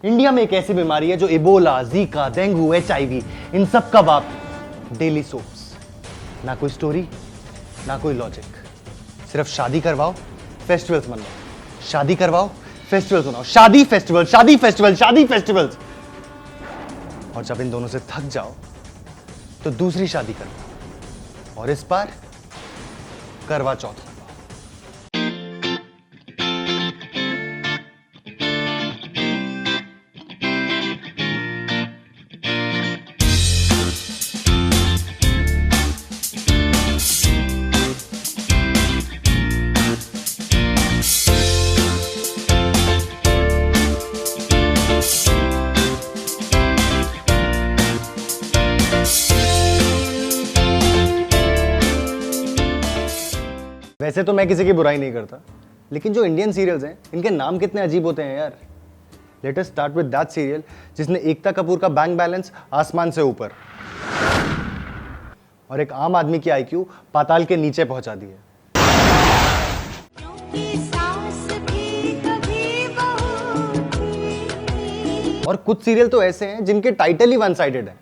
India में एक ऐसी बीमारी है जो इबोला, जीका, डेंगू, HIV, इन सब का बाप है। डेली सोप्स, ना कोई स्टोरी, ना कोई लॉजिक, सिर्फ शादी करवाओ, फेस्टिवल्स मनाओ, शादी करवाओ, फेस्टिवल्स मनाओ, शादी फेस्टिवल, शादी फेस्टिवल, शादी फेस्टिवल्स। और जब इन दोनों से थक जाओ तो दूसरी शादी करवाओ, और इस बार करवा चौथ। वैसे तो मैं किसी की बुराई नहीं करता, लेकिन जो इंडियन सीरियल्स हैं इनके नाम कितने अजीब होते हैं यार। Let us start with that serial जिसने एकता कपूर का बैंक बैलेंस आसमान से ऊपर और एक आम आदमी की IQ पाताल के नीचे पहुंचा दी है। और कुछ सीरियल तो ऐसे हैं जिनके टाइटल ही वन साइडेड है।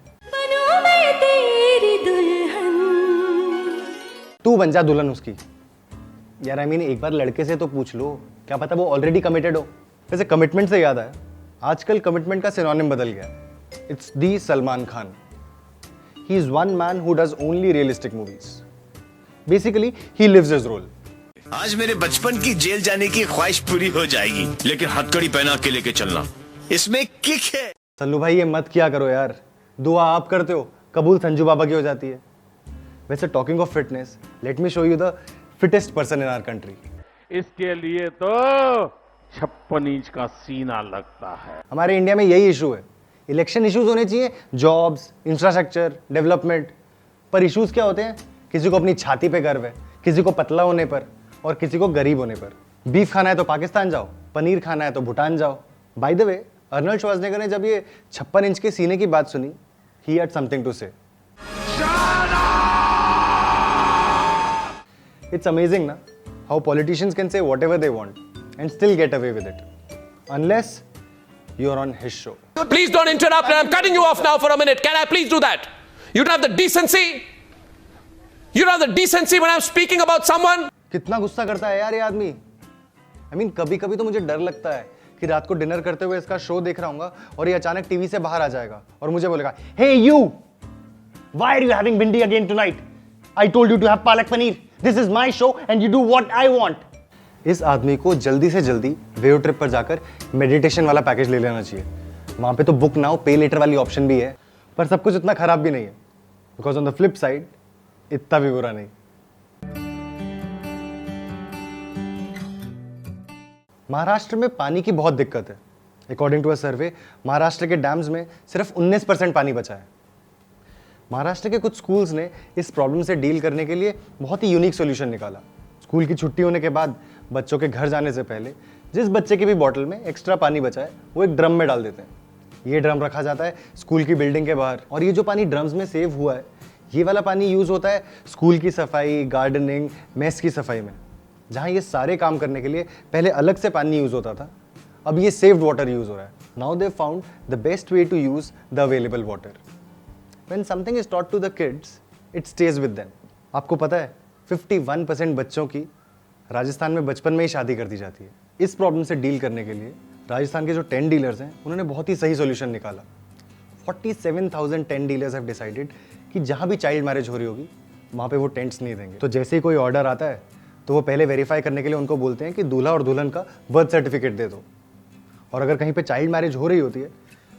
तू बन जा दुल्हन उसकी। यार एक बार लड़के से तो पूछ लो, क्या पता वो ऑलरेडी कमिटेड हो। वैसे कमिटमेंट से याद आया, आजकल कमिटमेंट का सिनोनिम बदल गया। It's the Salman Khan. He is one man who does only realistic movies. Basically he lives his role. आज मेरे बचपन की जेल जाने की ख्वाहिश पूरी हो जाएगी, लेकिन हथकड़ी पहना के लेके चलना, इसमें किक है। सल्लू भाई ये मत किया करो यार, दुआ आप करते हो, कबूल संजू बाबा की हो जाती है। वैसे talking of fitness, let me show you the fittest person in our country. इसके लिए तो 56 इंच का सीना लगता है। हमारे इंडिया में यही इशू है। इलेक्शन इश्यूज होने चाहिए, जॉब्स, इंफ्रास्ट्रक्चर, डेवलपमेंट, पर इश्यूज क्या होते हैं? किसी को अपनी छाती पे गर्व है, किसी को पतला होने पर, और किसी को गरीब होने पर। बीफ खाना है तो पाकिस्तान जाओ, पनीर खाना है तो भूटान जाओ। By the way, Arnold Schwarzenegger ने जब ये 56 इंच के सीने की बात सुनी, ही हैड समथिंग टू से। It's amazing na how politicians can say whatever they want and still get away with it, unless you're on his show. Please don't interrupt. I'm cutting you off now for a minute. Can I please do that? You don't have the decency. You don't have the decency when I'm speaking about someone. कितना गुस्सा करता है यार ये आदमी। कभी कभी तो मुझे डर लगता है कि रात को डिनर करते हुए इसका शो देख रहा हूँ और ये अचानक टीवी से बाहर आ जाएगा और मुझे बोलेगा, Hey you, why are you having bindi again tonight? I told you to have palak paneer. This is my show and you do what I want. इस आदमी को जल्दी से जल्दी वेव ट्रिप पर जाकर मेडिटेशन वाला पैकेज ले लेना चाहिए। वहां पे तो बुक नाउ पे लेटर वाली ऑप्शन भी है, पर सब कुछ इतना खराब भी नहीं है, because on the flip side इतना भी बुरा नहीं। महाराष्ट्र में पानी की बहुत दिक्कत है। अकॉर्डिंग टू अ सर्वे, महाराष्ट्र के डैम्स में सिर्फ 19% पानी बचा है। महाराष्ट्र के कुछ स्कूल्स ने इस प्रॉब्लम से डील करने के लिए बहुत ही यूनिक सॉल्यूशन निकाला। स्कूल की छुट्टी होने के बाद बच्चों के घर जाने से पहले जिस बच्चे की भी बॉटल में एक्स्ट्रा पानी बचा है वो एक ड्रम में डाल देते हैं। ये ड्रम रखा जाता है स्कूल की बिल्डिंग के बाहर, और ये जो पानी ड्रम्स में सेव हुआ है, ये वाला पानी यूज होता है स्कूल की सफाई, गार्डनिंग, मेस की सफाई में। जहाँ ये सारे काम करने के लिए पहले अलग से पानी यूज होता था, अब ये सेव्ड वाटर यूज हो रहा है। Now they found the best way to use the available water. When something is taught to the kids, it stays with them. आपको पता है 51% बच्चों की राजस्थान में बचपन में ही शादी कर दी जाती है। इस प्रॉब्लम से डील करने के लिए राजस्थान के जो टेंट डीलर्स हैं उन्होंने बहुत ही सही सॉल्यूशन निकाला। 47,000 टेंट डीलर्स हैव डिसाइडेड कि जहाँ भी चाइल्ड मैरिज हो रही होगी वहाँ पे वो टेंट्स नहीं देंगे। तो जैसे ही कोई ऑर्डर आता है तो वो पहले वेरीफाई करने के लिए उनको बोलते हैं कि दूल्हा और दुल्हन का बर्थ सर्टिफिकेट दे दो। और अगर कहीं पे चाइल्ड मैरिज हो रही होती है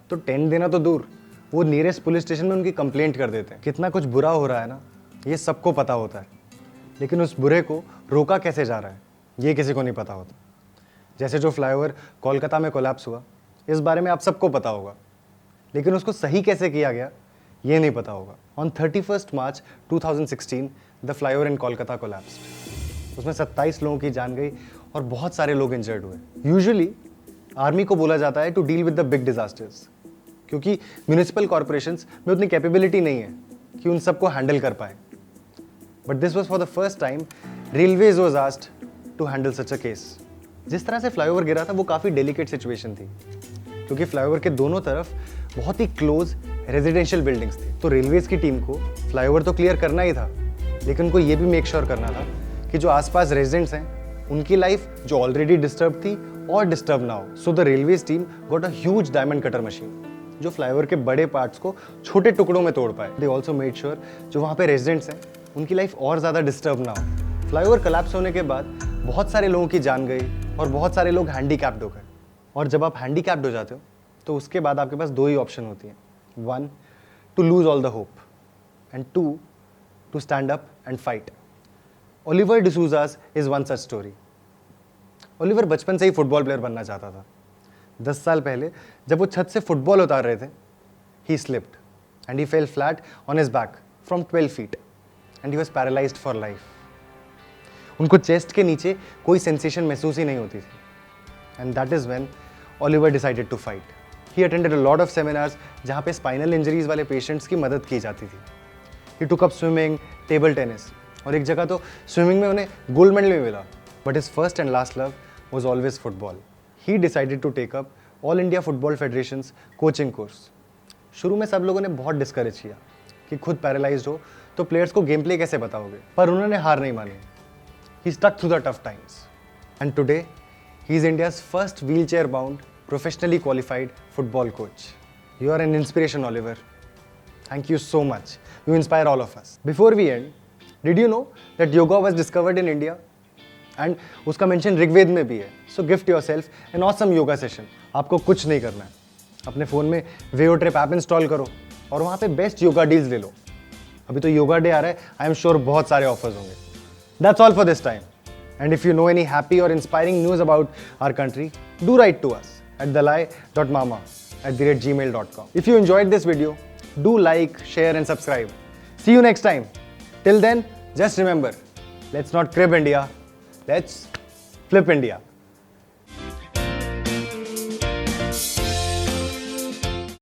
तो टेंट देना तो दूर, वो नियरेस्ट पुलिस स्टेशन में उनकी कंप्लेंट कर देते हैं। कितना कुछ बुरा हो रहा है ना, ये सबको पता होता है, लेकिन उस बुरे को रोका कैसे जा रहा है ये किसी को नहीं पता होता। जैसे जो फ्लाईओवर कोलकाता में कोलैप्स हुआ, इस बारे में आप सबको पता होगा, लेकिन उसको सही कैसे किया गया ये नहीं पता होगा। On 31 March 2016 the flyover in Kolkata collapsed. उसमें 27 लोगों की जान गई और बहुत सारे लोग इंजर्ड हुए। यूजुअली आर्मी को बोला जाता है to deal with the big disasters, क्योंकि म्यूनिसिपल कॉर्पोरेशंस में उतनी कैपेबिलिटी नहीं है कि उन सबको हैंडल कर पाए। But this was for the first time railways was asked to handle such a case. जिस तरह से फ्लाईओवर गिरा था वो काफ़ी डेलिकेट सिचुएशन थी, क्योंकि फ्लाईओवर के दोनों तरफ बहुत ही क्लोज रेजिडेंशियल बिल्डिंग्स थी। तो रेलवेज की टीम को फ्लाईओवर तो क्लियर करना ही था, लेकिन उनको ये भी मेक श्योर करना था कि जो आसपास रेजिडेंट्स हैं उनकी लाइफ जो ऑलरेडी डिस्टर्ब थी और डिस्टर्ब ना हो। So the railways team got a huge diamond cutter machine जो फ्लाईओवर के बड़े पार्ट्स को छोटे टुकड़ों में तोड़ पाए। दे ऑल्सो मेड श्योर जो वहाँ पे रेजिडेंट्स हैं उनकी लाइफ और ज़्यादा डिस्टर्ब ना हो। फ्लाईओवर कोलैप्स होने के बाद बहुत सारे लोगों की जान गई और बहुत सारे लोग हैंडीकैप्ड हो गए। और जब आप हैंडीकैप्ड हो जाते हो तो उसके बाद आपके पास दो ही ऑप्शन होती हैं, 1 to lose all the hope and 2 to stand up and fight. Oliver D'Souza's is one such story. Oliver बचपन से ही फुटबॉल प्लेयर बनना चाहता था। 10 साल पहले जब वो छत से फुटबॉल उतार रहे थे, he slipped and he fell flat on his back from 12 feet and he was paralysed for life. उनको चेस्ट के नीचे कोई सेंसेशन महसूस ही नहीं होती थी। And that is when Oliver decided to fight. He attended a lot of seminars जहाँ पे स्पाइनल इंजरीज वाले पेशेंट्स की मदद की जाती थी। He took up swimming, table tennis, और एक जगह तो स्विमिंग में उन्हें गोल्ड मेडल भी मिला। But his first and last love was always football. He decided to take up all India football federations coaching course. शुरू में सब लोगों ने बहुत डिस्करेज किया कि खुद पैरालाइज्ड हो तो प्लेयर्स को गेम प्ले कैसे बताओगे, पर उन्होंने हार नहीं मानी। He stuck through the tough times. And today, he is India's first wheelchair-bound, professionally qualified football coach. You are an inspiration, Oliver. Thank you so much. You inspire all of us. Before we end, did you know that yoga was discovered in India? And उसका mention Rigveda में भी है. So gift yourself an awesome yoga session. आपको कुछ नहीं करना है. अपने फ़ोन में वेओट्रिप ऐप इंस्टॉल करो और वहाँ पे बेस्ट योगा डील्स ले लो। अभी तो योगा डे आ रहा है, आई एम श्योर बहुत सारे ऑफर्स होंगे। That's all for this time. And if you know any happy or inspiring news about our country, do write to us at dalai.mama@gmail.com. If you enjoyed this video, do like, share and subscribe. See you next time. Till then, just remember, let's not crib India, let's flip India.